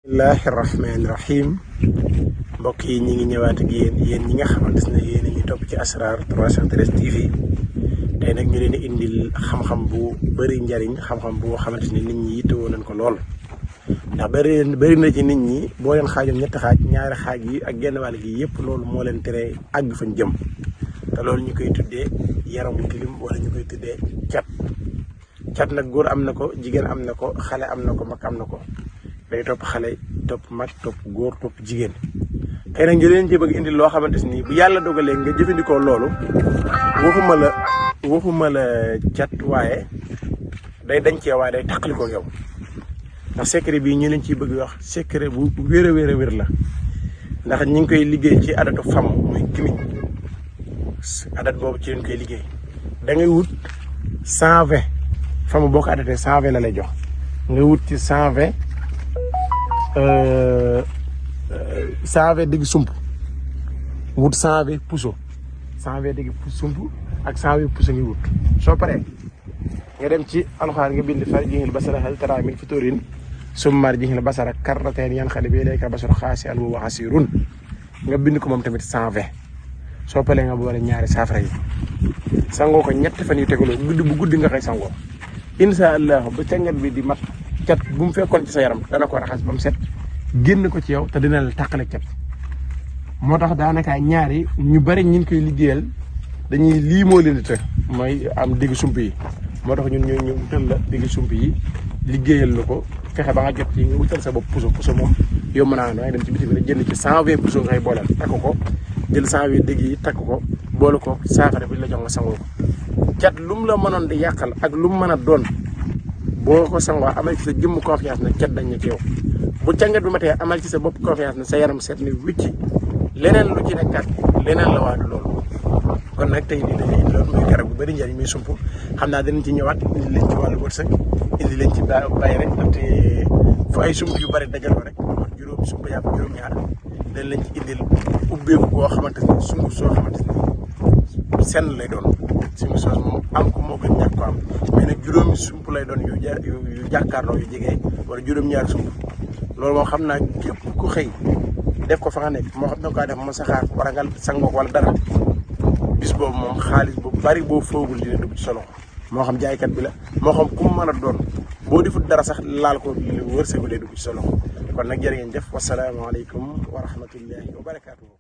bismillahi rahmaani rahim mbokk yi ñi ngi ñëwaat ak yéen ñi nga xamante ne yéen a ngi topp ci Asrar 313 TV tey nag ñu leen di indil xam-xam bu bëri njariñ xam-xam bu xamante ne nit ñi yittewoo nañ ko lool ndax bëri na ci nit ñi boo leen xaajoon ñetti xaaj ñaari xaaj yi ak genn wàll gi yëpp loolu moo leen tere àgg fañ jëm te loolu ñu koy tuddee yaramu tilim wala ñu koy tuddee cat nag góor am na ko jigéen am na ko xale am na ko mag am na ko day topp xale topp mag topp góor topp jigéen tey nag ñu leen ci bëgg indi loo xamante ni bu yàlla dogalee nga jëfandikoo loolu waxuma la cat waaye day dañ cee waaye day taqalikoo yow ndax secret bii ñu leen ciy bëgg wax secret bu wér a wér la ndax ñu ngi koy liggéey ci adatu fam muy gimiñ adat boobu ci leen koy liggéey da ngay wut 120 fam boo ko adatee 120 la lay jox nga wut ci 120 digg sump wut 120 puso 120 digg sump ak 120 puso ngi wut soo paree nga dem ci alxuraan nga bind far jixil basara hal tara min futurin summar jixil basara karrateen yan xale bi layka basara xaasi an wa xasirun nga bind ko moom tamit 120 soo paree nga boole ñaari saafara yi sangoo ko ñetti fan yu tegaloo bu guddi nga koy sangoo insha allah ba cangat bi di mat cat bu mu fekkoon ci sa yaram dana ko raxas ba mu set génn ko ci yow te dina la tàqale cat moo tax daanaka ñaari ñu bari ñin koy liggéeyal dañuy lii moo leen di të mooy am digg sump yi moo tax ñun ñu wutal la digg sump yi liggéeyal la ko fexe ba nga jot ci nga wutal sa bopp puso moom yow mën naa nooy dem ci biti bi jënd ci 120 puso ngay booleel takk ko jël 120 digg yi takk ko boole ko saafara bi la jox nga sangoo ko cat lu mu la mënoon di yàqal ak lu mu mën a doon boo ko sangoo amal ci sa jëmm confiance na cat dañ na ci yow bu cangat bi ma tee amal ci sa bopp confiance na sa yaram seet ni wicci leneen lu ci nekkaat leneen la waadu loolu kon nag tey lii dañuy indi loolu muy garab bu bëri njariñ muy sump xam naa danañ ci ñëwaat indi leen ci wàllu wërsëg indi leen ci bàyyi rek ndaxte fu ay sump yu bëri dajaloo rek juróom sump yàpp juróom-ñaar dañ leen ci indil ubbeeku boo xamante ni sump soo xamante ni senn lay doon sump soos moom am ko moo gën ñàkk ko am mais nag juróomi sump lay doon yu jàkkaarloo yu jegee wala juróom-ñaari sump loolu moom xam naa képp ku xëy def ko fa nga nekk moo xam ne kaa def mo saxaar wala nga sangoo wala dara bis boobu moom xaalis bu bari boo foogul dina dugg ci solo moo xam jaaykat bi la moo xam ku mu mën a doon boo defut dara sax laal ko wërsëgu day dugg ci solo kon nag jërë ngeen jëf wasalaamaaleykum wa rahmatullahi wa barakaatu.